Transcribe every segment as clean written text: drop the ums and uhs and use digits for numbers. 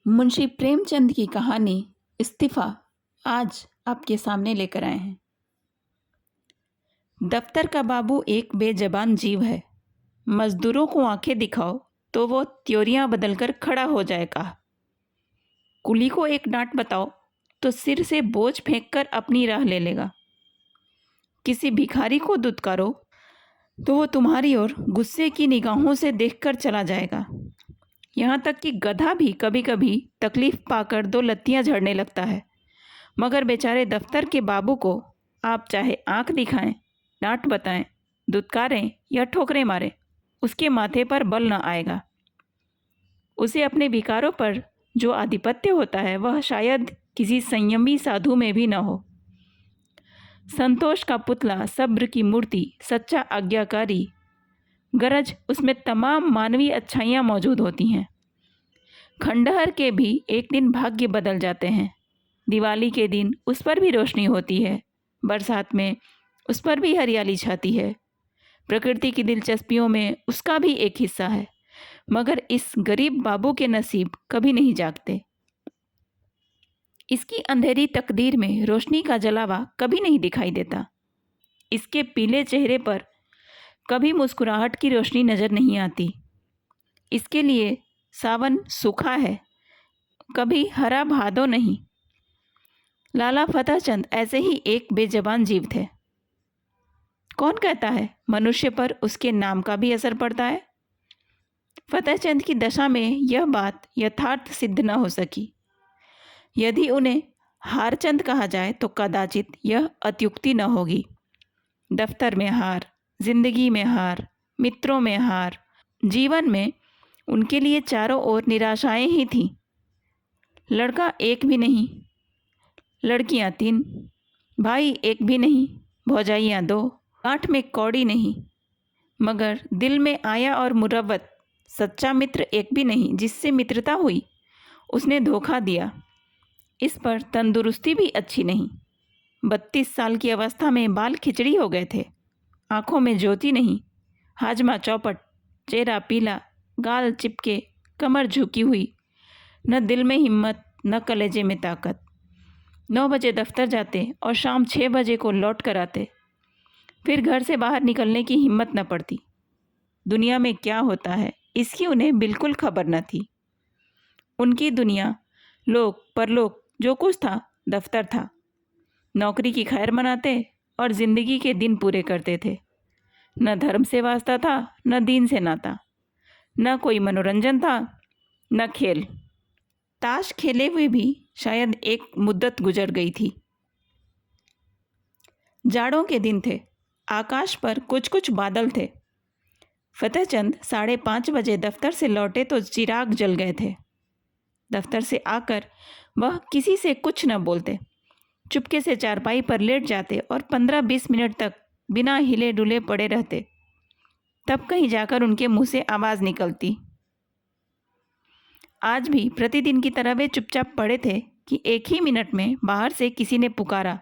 मुंशी प्रेमचंद की कहानी इस्तीफा आज आपके सामने लेकर आए हैं। दफ्तर का बाबू एक बेजबान जीव है। मजदूरों को आंखें दिखाओ तो वो त्योरियां बदलकर खड़ा हो जाएगा। कुली को एक डांट बताओ तो सिर से बोझ फेंककर अपनी राह ले लेगा। किसी भिखारी को दुत्कारो तो वो तुम्हारी ओर गुस्से की निगाहों से देखकर चला जाएगा। यहाँ तक कि गधा भी कभी कभी तकलीफ पाकर दो लत्तियां झड़ने लगता है, मगर बेचारे दफ्तर के बाबू को आप चाहे आंख दिखाएं, डांट बताएं, दुत्कारें या ठोकरें मारें, उसके माथे पर बल न आएगा। उसे अपने विकारों पर जो आधिपत्य होता है वह शायद किसी संयमी साधु में भी न हो। संतोष का पुतला, सब्र की मूर्ति, सच्चा आज्ञाकारी, गरज उसमें तमाम मानवीय अच्छाइयाँ मौजूद होती हैं। खंडहर के भी एक दिन भाग्य बदल जाते हैं। दिवाली के दिन उस पर भी रोशनी होती है, बरसात में उस पर भी हरियाली छाती है। प्रकृति की दिलचस्पियों में उसका भी एक हिस्सा है, मगर इस गरीब बाबू के नसीब कभी नहीं जागते। इसकी अंधेरी तकदीर में रोशनी का जलावा कभी नहीं दिखाई देता। इसके पीले चेहरे पर कभी मुस्कुराहट की रोशनी नजर नहीं आती। इसके लिए सावन सूखा है, कभी हरा भादो नहीं। लाला फतेहचंद ऐसे ही एक बेजबान जीव थे। कौन कहता है मनुष्य पर उसके नाम का भी असर पड़ता है? फतेहचंद की दशा में यह बात यथार्थ सिद्ध न हो सकी। यदि उन्हें हारचंद कहा जाए तो कदाचित यह अत्युक्ति न होगी। दफ्तर में हार, जिंदगी में हार, मित्रों में हार, जीवन में उनके लिए चारों ओर निराशाएं ही थीं। लड़का एक भी नहीं, लड़कियां 3, भाई एक भी नहीं, भौजाइयाँ 2, गांठ में कौड़ी नहीं, मगर दिल में आया और मुरव्वत सच्चा मित्र एक भी नहीं। जिससे मित्रता हुई उसने धोखा दिया। इस पर तंदुरुस्ती भी अच्छी नहीं। 32 साल की अवस्था में बाल खिचड़ी हो गए थे, आंखों में ज्योति नहीं, हाजमा चौपट, चेहरा पीला, गाल चिपके, कमर झुकी हुई, न दिल में हिम्मत न कलेजे में ताकत। 9 बजे दफ्तर जाते और शाम 6 बजे को लौट कर आते। फिर घर से बाहर निकलने की हिम्मत न पड़ती। दुनिया में क्या होता है इसकी उन्हें बिल्कुल खबर न थी। उनकी दुनिया, लोक परलोक जो कुछ था दफ्तर था। नौकरी की खैर मनाते और ज़िंदगी के दिन पूरे करते थे। न धर्म से वास्ता था, न दीन से नाता, न कोई मनोरंजन था, न खेल। ताश खेले हुए भी शायद एक मुद्दत गुजर गई थी। जाड़ों के दिन थे, आकाश पर कुछ कुछ बादल थे। फतेहचंद 5:30 बजे दफ्तर से लौटे तो चिराग जल गए थे। दफ्तर से आकर वह किसी से कुछ न बोलते, चुपके से चारपाई पर लेट जाते और 15-20 मिनट तक बिना हिले डुले पड़े रहते। तब कहीं जाकर उनके मुंह से आवाज़ निकलती। आज भी प्रतिदिन की तरह वे चुपचाप पड़े थे कि एक ही मिनट में बाहर से किसी ने पुकारा।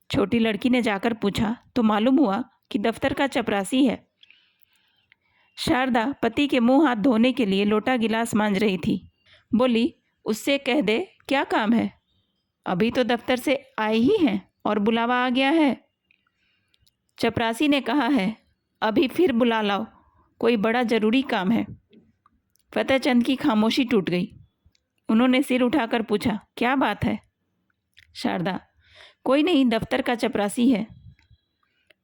छोटी लड़की ने जाकर पूछा तो मालूम हुआ कि दफ्तर का चपरासी है। शारदा पति के मुंह हाथ धोने के लिए लोटा गिलास मांज रही थी। बोली, उससे कह दे क्या काम है, अभी तो दफ्तर से आए ही हैं और बुलावा आ गया है। चपरासी ने कहा है अभी फिर बुला लाओ, कोई बड़ा ज़रूरी काम है। फतेहचंद की खामोशी टूट गई। उन्होंने सिर उठाकर पूछा, क्या बात है? शारदा, कोई नहीं, दफ्तर का चपरासी है।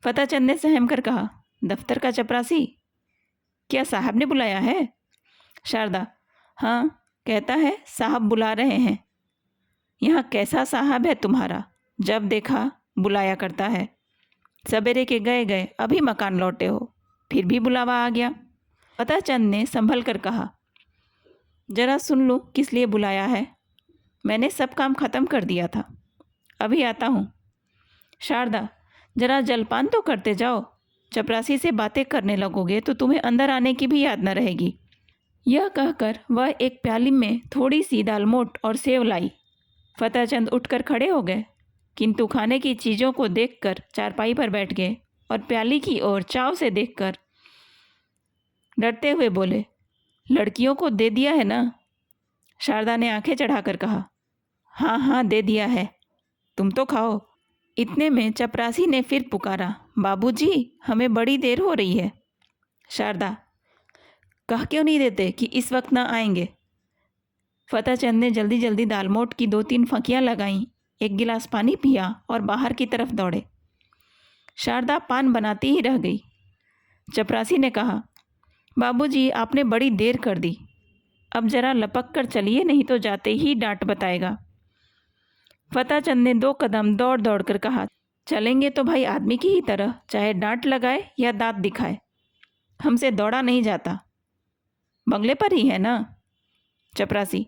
फतेहचंद ने सहम कर कहा, दफ्तर का चपरासी? क्या साहब ने बुलाया है? शारदा, हाँ, कहता है साहब बुला रहे हैं। यहाँ कैसा साहब है तुम्हारा, जब देखा बुलाया करता है। सवेरे के गए गए अभी मकान लौटे हो, फिर भी बुलावा आ गया। फतेहचंद ने संभल कर कहा, जरा सुन लो किस लिए बुलाया है। मैंने सब काम खत्म कर दिया था, अभी आता हूँ। शारदा, जरा जलपान तो करते जाओ, चपरासी से बातें करने लगोगे तो तुम्हें अंदर आने की भी याद न रहेगी। यह कहकर वह एक प्याली में थोड़ी सी दालमोट और सेव लाई। फतेहचंद उठकर खड़े हो गए, किंतु खाने की चीज़ों को देखकर चारपाई पर बैठ गए और प्याली की ओर चाव से देखकर डरते हुए बोले, लड़कियों को दे दिया है ना? शारदा ने आंखें चढ़ाकर कहा, हाँ हाँ दे दिया है, तुम तो खाओ। इतने में चपरासी ने फिर पुकारा, बाबूजी हमें बड़ी देर हो रही है। शारदा, कह क्यों नहीं देते कि इस वक्त ना आएंगे। फतेहचंद ने जल्दी जल्दी दालमोट की 2-3 फंकियाँ लगाईं, एक गिलास पानी पिया और बाहर की तरफ दौड़े। शारदा पान बनाती ही रह गई। चपरासी ने कहा, बाबूजी आपने बड़ी देर कर दी, अब जरा लपक कर चलिए, नहीं तो जाते ही डांट बताएगा। फतेहचंद ने 2 कदम दौड़ दौड़ कर कहा, चलेंगे तो भाई आदमी की ही तरह, चाहे डांट लगाए या दांत दिखाए, हमसे दौड़ा नहीं जाता। बंगले पर ही है ना। चपरासी,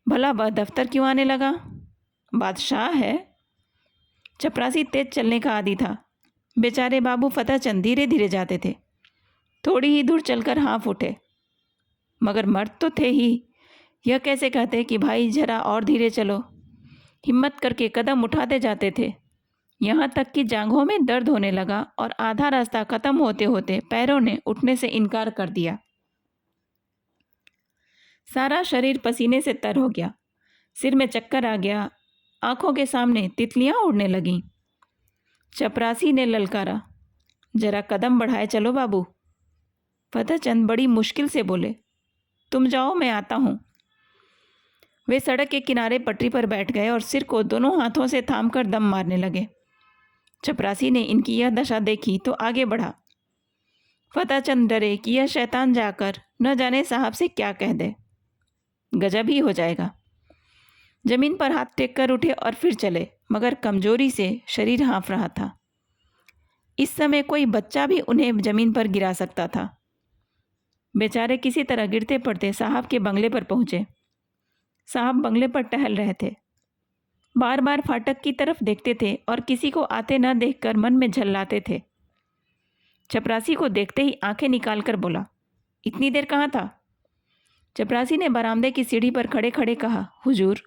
भला वह दफ्तर क्यों आने लगा, बादशाह है। चपरासी तेज चलने का आदी था। बेचारे बाबू फतेहचंद धीरे धीरे जाते थे। थोड़ी ही दूर चलकर हाँफ उठे, मगर मर्द तो थे ही, यह कैसे कहते कि भाई जरा और धीरे चलो। हिम्मत करके कदम उठाते जाते थे, यहाँ तक कि जांघों में दर्द होने लगा और आधा रास्ता खत्म होते होते पैरों ने उठने से इनकार कर दिया। सारा शरीर पसीने से तर हो गया, सिर में चक्कर आ गया, आंखों के सामने तितलियां उड़ने लगीं। चपरासी ने ललकारा, जरा कदम बढ़ाए चलो बाबू। फतेहचंद बड़ी मुश्किल से बोले, तुम जाओ मैं आता हूँ। वे सड़क के किनारे पटरी पर बैठ गए और सिर को दोनों हाथों से थामकर दम मारने लगे। चपरासी ने इनकी यह दशा देखी तो आगे बढ़ा। फतेहचंद डरे कि यह शैतान जाकर न जाने साहब से क्या कह दे, गजब ही हो जाएगा। जमीन पर हाथ टेक कर उठे और फिर चले, मगर कमजोरी से शरीर हाँफ रहा था। इस समय कोई बच्चा भी उन्हें जमीन पर गिरा सकता था। बेचारे किसी तरह गिरते पड़ते साहब के बंगले पर पहुंचे। साहब बंगले पर टहल रहे थे, बार बार फाटक की तरफ देखते थे और किसी को आते न देखकर मन में झल्लाते थे। चपरासी को देखते ही आंखें निकालकर बोला, इतनी देर कहाँ था। चपरासी ने बरामदे की सीढ़ी पर खड़े खड़े कहा, हुजूर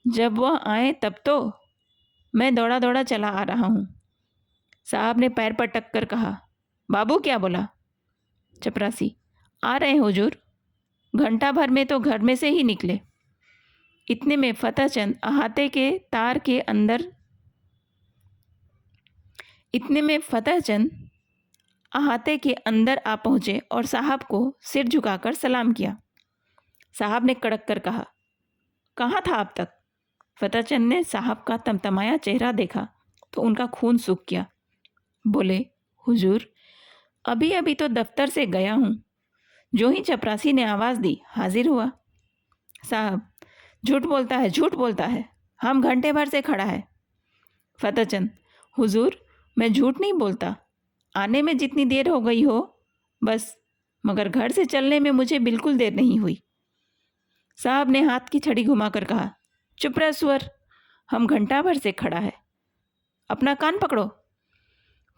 जब वह आए तब तो मैं दौड़ा दौड़ा चला आ रहा हूँ। साहब ने पैर पर टक कर कहा, बाबू क्या बोला। चपरासी, आ रहे हैं हुजूर, घंटा भर में तो घर में से ही निकले। इतने में फतेहचंद अहाते के तार के अंदर अहाते के अंदर आ पहुँचे और साहब को सिर झुकाकर सलाम किया। साहब ने कड़क कर कहा, कहाँ था अब तक। फतेहचंद ने साहब का तमतमाया चेहरा देखा तो उनका खून सूख गया। बोले, हुजूर अभी अभी तो दफ्तर से गया हूँ। जो ही चपरासी ने आवाज़ दी हाजिर हुआ। साहब, झूठ बोलता है, झूठ बोलता है, हम घंटे भर से खड़ा है। फतेहचंद, हुजूर मैं झूठ नहीं बोलता, आने में जितनी देर हो गई हो बस, मगर घर से चलने में मुझे बिल्कुल देर नहीं हुई। साहब ने हाथ की छड़ी घुमाकर कहा, चुप रह सुअर, हम घंटा भर से खड़ा है, अपना कान पकड़ो।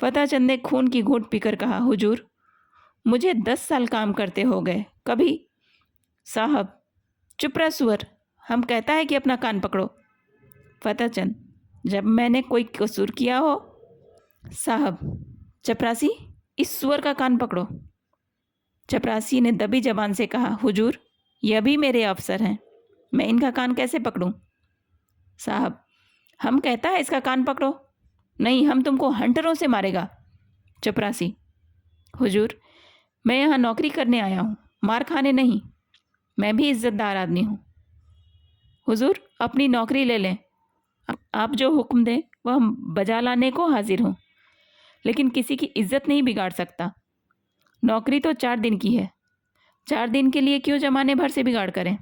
फतेहचंद ने खून की घूंट पीकर कहा, हुजूर मुझे 10 साल काम करते हो गए कभी। साहब, चुप रह सुअर, हम कहता है कि अपना कान पकड़ो। फतेहचंद, जब मैंने कोई कसूर किया हो। साहब, चपरासी इस सुअर का कान पकड़ो। चपरासी ने दबी जबान से कहा, हुजूर यह भी मेरे अफसर हैं, मैं इनका कान कैसे पकड़ूं। साहब, हम कहता है इसका कान पकड़ो, नहीं हम तुमको हंटरों से मारेगा। चपरासी, हुजूर मैं यहाँ नौकरी करने आया हूँ, मार खाने नहीं, मैं भी इज्जतदार आदमी हूँ। हुजूर अपनी नौकरी ले लें, आप जो हुक्म दें वह बजा लाने को हाजिर हूँ, लेकिन किसी की इज्जत नहीं बिगाड़ सकता। नौकरी तो 4 दिन की है, 4 दिन के लिए क्यों जमाने भर से बिगाड़ करें।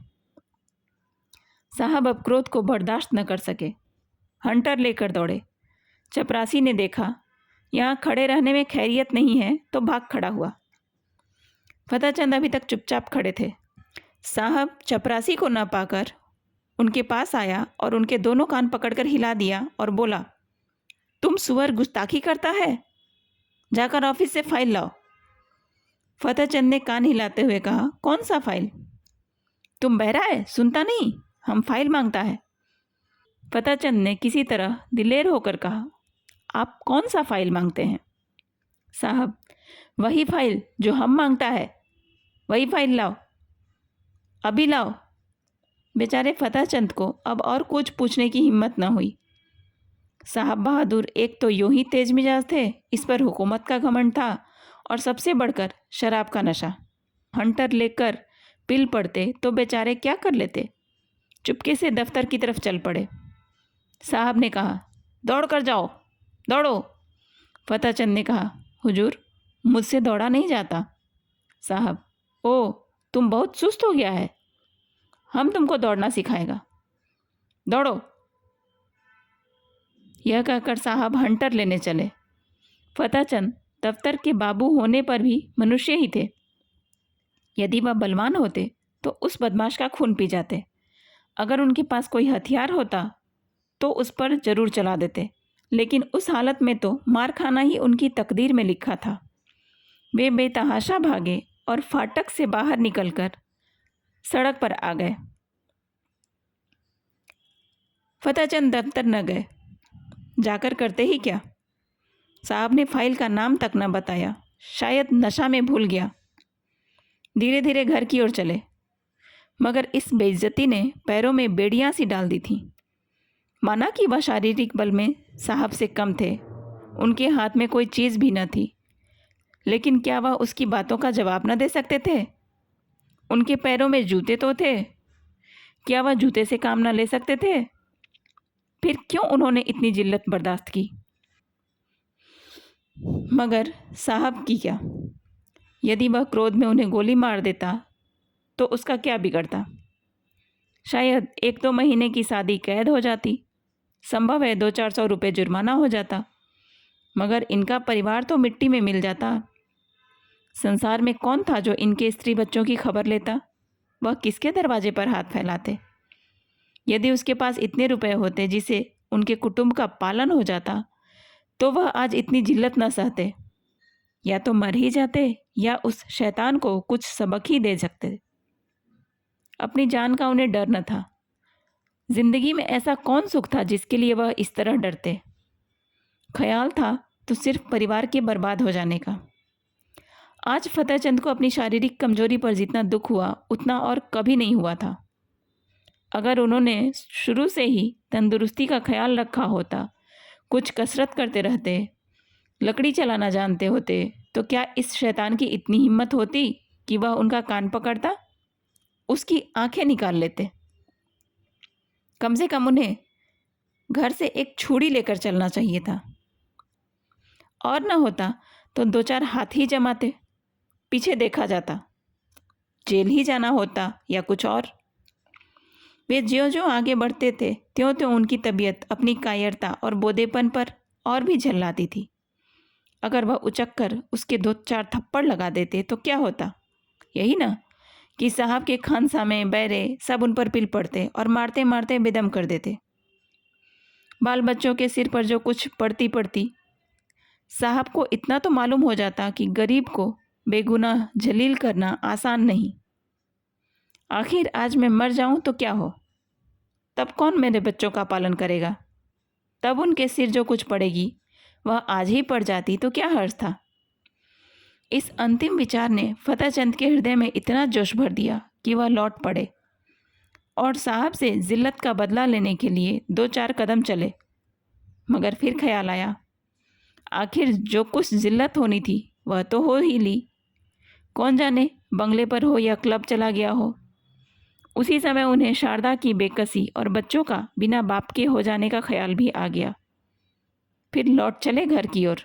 साहब अब क्रोध को बर्दाश्त न कर सके, हंटर लेकर दौड़े। चपरासी ने देखा यहाँ खड़े रहने में खैरियत नहीं है तो भाग खड़ा हुआ। फतेहचंद अभी तक चुपचाप खड़े थे। साहब चपरासी को न पाकर उनके पास आया और उनके दोनों कान पकड़कर हिला दिया और बोला, तुम सुअर गुस्ताखी करता है, जाकर ऑफिस से फाइल लाओ। फतेहचंद ने कान हिलाते हुए कहा, कौन सा फाइल। तुम बहरा है, सुनता नहीं, हम फाइल मांगता है। फतेहचंद ने किसी तरह दिलेर होकर कहा, आप कौन सा फाइल मांगते हैं। साहब, वही फाइल जो हम मांगता है, वही फाइल लाओ, अभी लाओ। बेचारे फतेहचंद को अब और कुछ पूछने की हिम्मत न हुई। साहब बहादुर एक तो यूं ही तेज मिजाज थे, इस पर हुकूमत का घमंड था, और सबसे बढ़कर शराब का नशा। हंटर लेकर पिल पड़ते तो बेचारे क्या कर लेते। चुपके से दफ्तर की तरफ चल पड़े। साहब ने कहा, दौड़ कर जाओ, दौड़ो। फतेहचंद ने कहा, हुजूर मुझसे दौड़ा नहीं जाता। साहब, ओ तुम बहुत सुस्त हो गया है, हम तुमको दौड़ना सिखाएगा, दौड़ो। यह कहकर साहब हंटर लेने चले। फतेहचंद दफ्तर के बाबू होने पर भी मनुष्य ही थे। यदि वह बलवान होते तो उस बदमाश का खून पी जाते। अगर उनके पास कोई हथियार होता तो उस पर जरूर चला देते, लेकिन उस हालत में तो मार खाना ही उनकी तकदीर में लिखा था। वे बेतहाशा भागे और फाटक से बाहर निकलकर सड़क पर आ गए। फतेहचंद दफ्तर न गए। जाकर करते ही क्या? साहब ने फाइल का नाम तक न बताया, शायद नशा में भूल गया। धीरे धीरे घर की ओर चले, मगर इस बेइज्जती ने पैरों में बेड़ियां सी डाल दी थीं। माना कि वह शारीरिक बल में साहब से कम थे, उनके हाथ में कोई चीज़ भी न थी, लेकिन क्या वह उसकी बातों का जवाब न दे सकते थे? उनके पैरों में जूते तो थे, क्या वह जूते से काम न ले सकते थे? फिर क्यों उन्होंने इतनी जिल्लत बर्दाश्त की? मगर साहब की क्या? यदि वह क्रोध में उन्हें गोली मार देता तो उसका क्या बिगड़ता? शायद 1-2 महीने की सादी कैद हो जाती, संभव है 200-400 रुपये जुर्माना हो जाता, मगर इनका परिवार तो मिट्टी में मिल जाता। संसार में कौन था जो इनके स्त्री बच्चों की खबर लेता? वह किसके दरवाजे पर हाथ फैलाते? यदि उसके पास इतने रुपए होते जिसे उनके कुटुंब का पालन हो जाता, तो वह आज इतनी जिल्लत न सहते। या तो मर ही जाते या उस शैतान को कुछ सबक ही दे सकते। अपनी जान का उन्हें डर न था। जिंदगी में ऐसा कौन सुख था जिसके लिए वह इस तरह डरते? ख्याल था तो सिर्फ परिवार के बर्बाद हो जाने का। आज फतेहचंद को अपनी शारीरिक कमजोरी पर जितना दुख हुआ उतना और कभी नहीं हुआ था। अगर उन्होंने शुरू से ही तंदुरुस्ती का ख्याल रखा होता, कुछ कसरत करते रहते, लकड़ी चलाना जानते होते, तो क्या इस शैतान की इतनी हिम्मत होती कि वह उनका कान पकड़ता, उसकी आंखें निकाल लेते? कम से कम उन्हें घर से एक छुरी लेकर चलना चाहिए था। और न होता तो 2-4 हाथ ही जमाते, पीछे देखा जाता, जेल ही जाना होता या कुछ और। वे ज्यों-ज्यों आगे बढ़ते थे त्यों-त्यों उनकी तबीयत अपनी कायरता और बोधेपन पर और भी झल्लाती थी। अगर वह उचक कर उसके 2-4 थप्पड़ लगा देते तो क्या होता? यही ना कि साहब के खानसामे बैरे सब उन पर पिल पड़ते और मारते मारते बेदम कर देते। बाल बच्चों के सिर पर जो कुछ पड़ती पड़ती, साहब को इतना तो मालूम हो जाता कि गरीब को बेगुनाह जलील करना आसान नहीं। आखिर आज मैं मर जाऊं तो क्या हो? तब कौन मेरे बच्चों का पालन करेगा? तब उनके सिर जो कुछ पड़ेगी वह आज ही पड़ जाती तो क्या हर्ज था? इस अंतिम विचार ने फतेहचंद के हृदय में इतना जोश भर दिया कि वह लौट पड़े और साहब से जिल्लत का बदला लेने के लिए 2-4 कदम चले। मगर फिर ख्याल आया, आखिर जो कुछ जिल्लत होनी थी वह तो हो ही ली। कौन जाने बंगले पर हो या क्लब चला गया हो। उसी समय उन्हें शारदा की बेकसी और बच्चों का बिना बाप के हो जाने का ख्याल भी आ गया। फिर लौट चले घर की ओर।